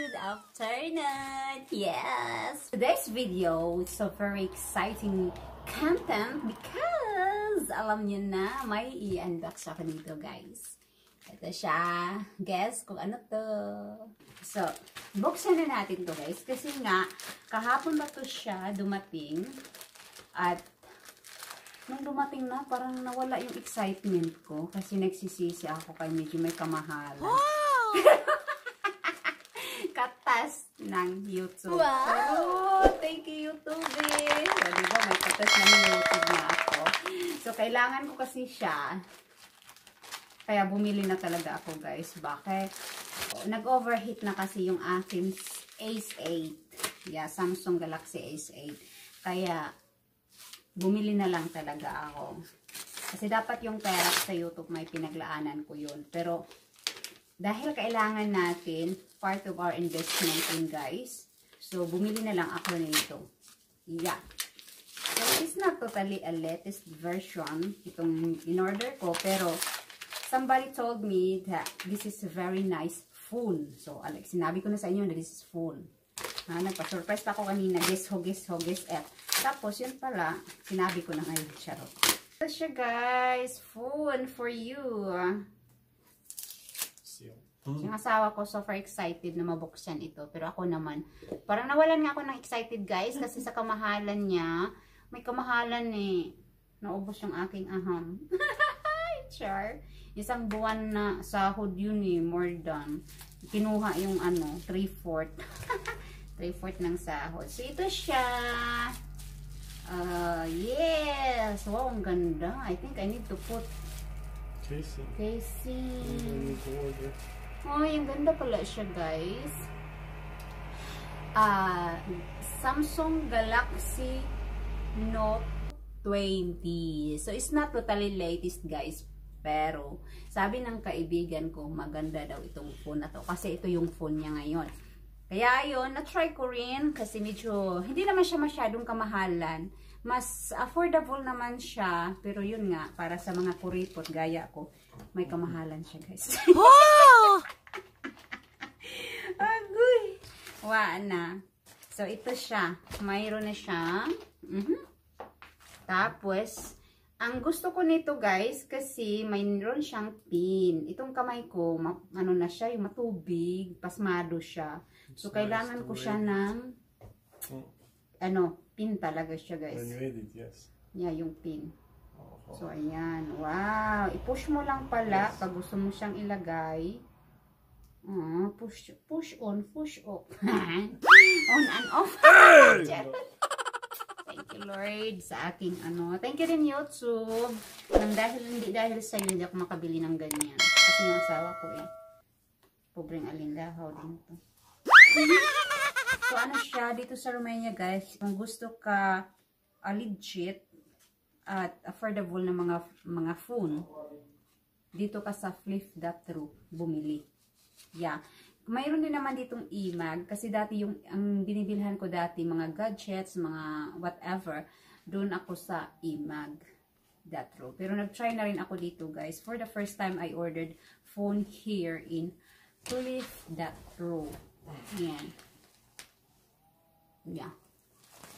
Good afternoon! Yes! Today's video is so very exciting content because alam niyo na may i-unbox ako dito guys. Ito siya. Guess kung ano to. So, buksan na natin to guys kasi nga kahapon ba to siya dumating at nung dumating na parang nawala yung excitement ko kasi nagsisisi ako kay medyo may kamahalan. Wow! Katas ng YouTube. Wow! Oh, thank you YouTube eh. So, diba, may katas ng YouTube na ako. So, kailangan ko kasi siya. Kaya bumili na talaga ako guys. Bakit? Nag-overheat na kasi yung aking Ace 8. Yeah, Samsung Galaxy Ace 8. Kaya, bumili na lang talaga ako. Kasi dapat yung pera sa YouTube may pinaglaanan ko yun. Pero, dahil kailangan natin, part of our investment in guys. So, bumili na lang ako nito. Yeah. So, it's not totally a latest version. Itong in-order ko. Pero, somebody told me that this is a very nice phone. So, sinabi ko na sa inyo na this is phone. Nagpa-surprise ako kanina. Guess ho, guess ho, guess F. Tapos, yun pala, sinabi ko na ngayon. Charot. So, siya guys. Phone for you. Yung asawa ko super excited na mabuksan ito. Pero ako naman, parang nawalan nga ako ng excited guys. Kasi sa kamahalan niya, may kamahalan eh. Naubos yung aking aham. Char. Isang buwan na sahod yun eh. More than. Kinuha yung ano, 3/4. 3/4 ng sahod. So ito siya. Yes. Wow, ang ganda. I think I need to put Casey. Oh, yung ganda pala siya, guys. Samsung Galaxy Note 20. So, it's not totally latest, guys. Pero, sabi ng kaibigan ko, maganda daw itong phone na to. Kasi ito yung phone niya ngayon. Kaya, yun, na-try ko rin. Kasi medyo, hindi naman siya masyadong kamahalan. Mas affordable naman siya. Pero yun nga, para sa mga kuripot, gaya ko, may kamahalan siya, guys. Wow! Agoy! Na. So, ito siya. Mayroon na siya. Tapos, ang gusto ko nito, guys, kasi mayroon siyang pin. Itong kamay ko, ano na siya, yung matubig, pasmado siya. So, kailangan ko siya ng pin talaga siya, guys. When you edit, yes. Yeah, yung pin. So, ayan. Wow! I-push mo lang pala pag gusto mo siyang ilagay. Push on, push off. On and off. Thank you, Lord, sa aking Thank you rin, YouTube. Hindi dahil sa hindi ako makabili ng ganyan. Kasi yung asawa ko pobreng alindahaw din to. So, siya dito sa Romania, guys. Kung gusto ka legit at affordable na mga phone, dito ka sa flip.ru bumili. Yeah. Mayroon din naman ditong eMag kasi dati ang binibilhan ko dati mga gadgets, mga whatever, doon ako sa eMag.ru. Pero nag-try na rin ako dito, guys. For the first time I ordered phone here in flip.ru. Yan. Yeah.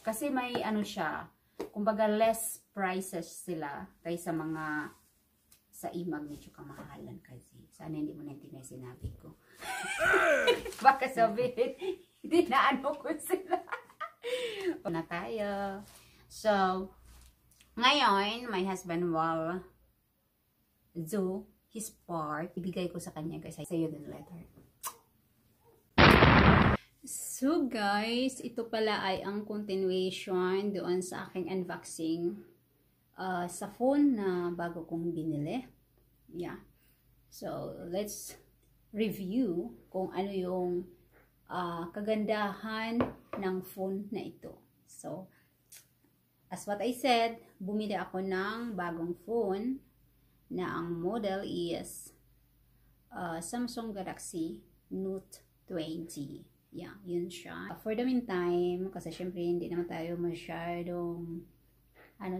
Kasi may siya, kumbaga less prices sila kaysa mga sa eMag, medyo kamahalan kasi. Sana hindi mo naintindihan sinabi ko. Baka sabihin, hindi na ko sila. Na tayo. So, ngayon, my husband will do his part. Ibigay ko sa kanya guys. I say you the letter. So guys, ito pala ay ang continuation doon sa aking unboxing sa phone na bago kong binili. Yeah. So, let's review kung ano yung kagandahan ng phone na ito. So, as what I said, bumili ako ng bagong phone na ang model is Samsung Galaxy Note 20. Yeah, yun siya. For the meantime, kasi syempre hindi naman tayo masyadong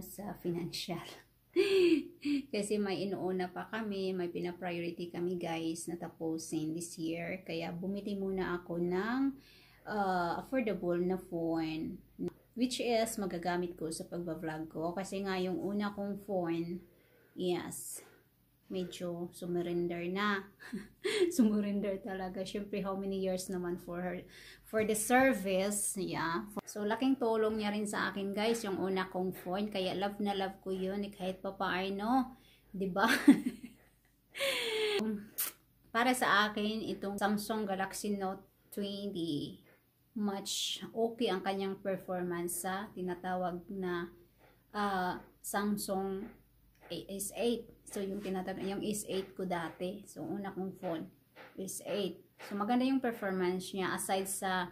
sa financial. Kasi may inuuna pa kami, may pina-priority kami guys na tapusin this year. Kaya bumili muna ako ng affordable na phone. Which is magagamit ko sa pagbablog ko. Kasi nga yung una kong phone, yes, medyo sumurrender na. Sumurrender talaga. Syempre, how many years naman for the service. Yeah. So, laking tulong niya rin sa akin, guys, yung una kong phone. Kaya love na love ko yun. Kahit pa paano. Diba? Para sa akin, itong Samsung Galaxy Note 20, much okay ang kanyang performance sa tinatawag na Samsung S8. So, yung S8 ko dati. So, una kong phone, S8. So, maganda yung performance niya. Aside sa,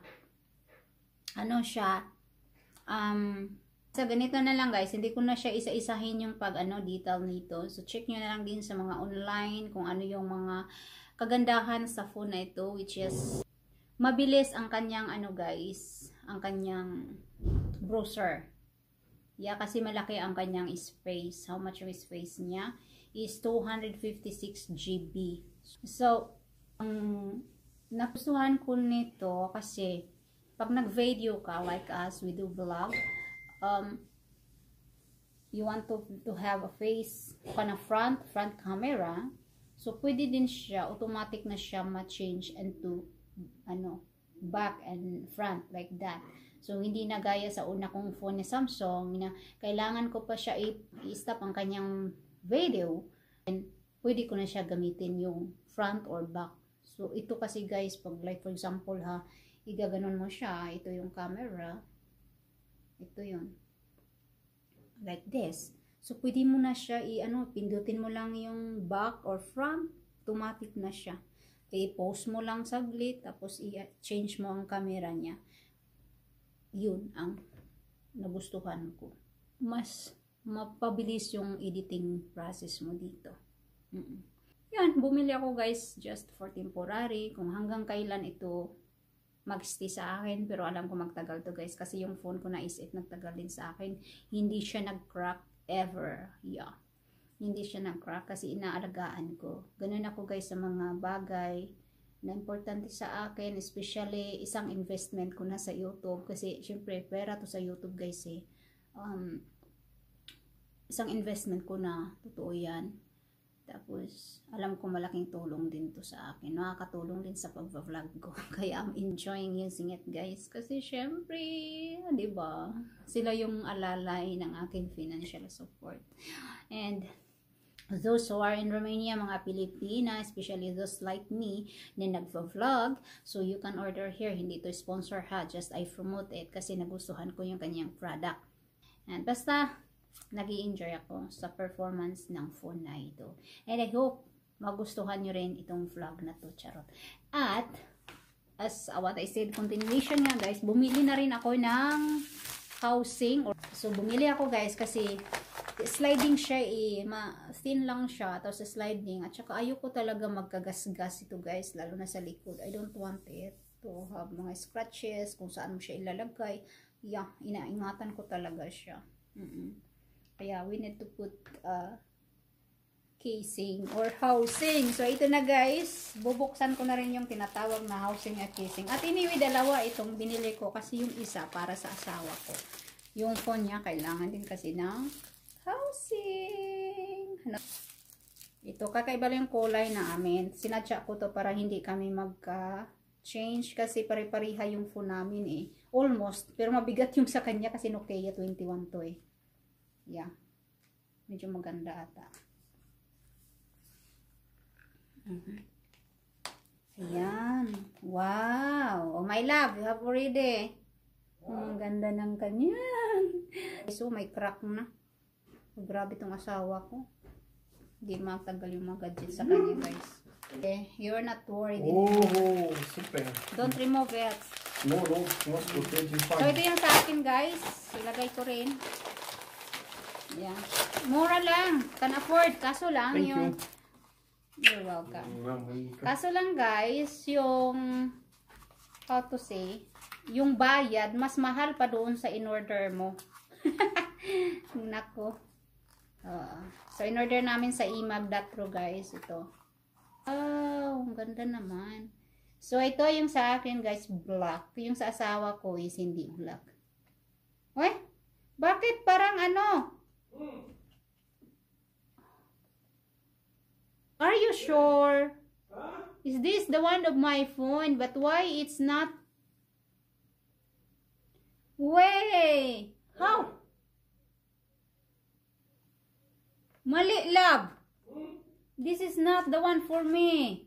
ano siya, so, ganito na lang guys. Hindi ko na siya isa-isahin yung detail nito. So, check nyo na lang din sa mga online kung ano yung mga kagandahan sa phone na ito. Which is, mabilis ang kanyang, guys, ang kanyang browser. Yeah, kasi malaki ang kanyang space. How much yung space niya? Is 256 GB. So, nagustuhan ko nito kasi pag nag-video ka, like us, we do vlog, you want to have a face, front camera, so pwede din siya, automatic na siya ma-change into, back and front, like that. So, hindi na gaya sa una kong phone na Samsung na kailangan ko pa siya i-stop ang kanyang video, and pwede ko na siya gamitin yung front or back. So, ito kasi guys, pag like for example igaganon mo siya, ito yung camera, ito yun, like this. So, pwede mo na siya pindutin mo lang yung back or front, automatic na siya. I-pause mo lang saglit, tapos i-change mo ang camera niya. Yun ang nagustuhan ko. Mas mapabilis yung editing process mo dito. Yan, bumili ako guys just for temporary. Kung hanggang kailan ito mag-stay sa akin. Pero alam ko magtagal to guys. Kasi yung phone ko na S8 nagtagal din sa akin. Hindi siya nag-crack ever. Yeah. Hindi siya nag-crack kasi inaalagaan ko. Ganun ako guys sa mga bagay na importante sa akin, especially isang investment ko na sa YouTube kasi syempre pera to sa YouTube guys isang investment ko na, totoo yan. Tapos alam ko malaking tulong din to sa akin, nakakatulong din sa pag-vlog ko. Kaya I'm enjoying using it guys kasi syempre, di ba, sila yung alalay ng aking financial support. And those who are in Romania, mga Pilipina, especially those like me na nagvo-vlog, so you can order here. Hindi to sponsor ha, just I promote it kasi nagustuhan ko yung kanyang product. And basta, nag-i-enjoy ako sa performance ng phone na ito. And I hope magustuhan nyo rin itong vlog na to, charot. At, as what I said, continuation nga guys, bumili na rin ako ng housing. So, bumili ako guys kasi sliding siya thin lang siya, tapos sliding, at saka ayoko talaga magkagasgas ito guys, lalo na sa likod. I don't want it to have mga scratches, kung saan mo siya ilalagay. Yeah, inaingatan ko talaga siya. Kaya we need to put casing or housing. So ito na guys, bubuksan ko na rin yung tinatawag na housing at casing. At anyway, dalawa itong binili ko kasi yung isa para sa asawa ko. Yung phone niya kailangan din kasi ng housing. Ito, kakaiba lang yung kulay namin. Sinadya ko to para hindi kami magka-change kasi pare-pareha yung phone namin Almost. Pero mabigat yung sa kanya kasi Nokia 21 to Yeah. Medyo maganda ata. Ayan. Wow. Oh my love, you have already. Ang ganda ng kanyan. So, may crack na. Grabe itong asawa ko. Hindi matagal yung mga gadgets sa kanya, guys. Okay, you're not worried. Oh, super. Don't remove it. No, okay, so, ito yung sa akin, guys. Ilagay ko rin. Yeah. Mura lang. Can afford. Kaso lang Thank yung... you. You're welcome. Kaso lang, guys, yung... How to say... Yung bayad, mas mahal pa doon sa in-order mo. Nako. So, in-order namin sa imag.ro guys. Ito. Oh, ang ganda naman. So, ito yung sa akin guys, black. Yung sa asawa ko is hindi black. Uy, bakit parang ano? Are you sure? Is this the one of my phone? But why it's not? Way! How? Mali, love. This is not the one for me.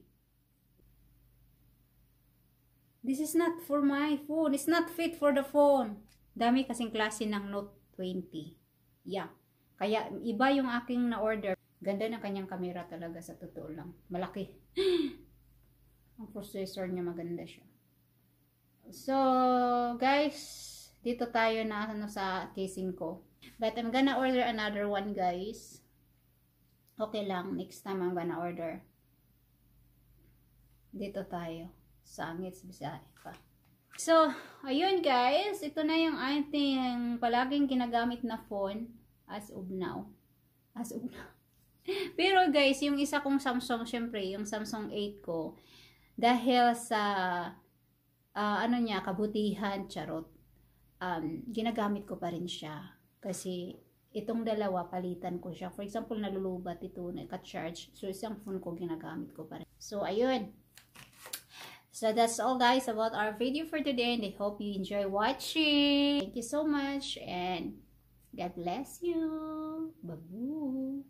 This is not for my phone. It's not fit for the phone. Dami kasing klase ng Note 20. Yeah. Kaya iba yung aking na-order. Ganda ng kanyang camera talaga sa totoo lang. Malaki. Ang processor niya maganda siya. So, guys, dito tayo na sa casing ko. But I'm gonna order another one, guys. Okay lang. Next time I'm gonna order. Dito tayo. Sangit, Bisaya pa. So, ayun guys. Ito na yung ating palaging ginagamit na phone as of now. As of now. Pero guys, yung isa kong Samsung, syempre, yung Samsung 8 ko, dahil sa, ano niya, kabutihan, charot, ginagamit ko pa rin siya. Kasi, itong dalawa, palitan ko siya. For example, nalulubat ito, naka-charge. So, isang phone ko, ginagamit ko pa rin. So, ayun. So, that's all guys about our video for today. And I hope you enjoy watching. Thank you so much. And God bless you. Babu.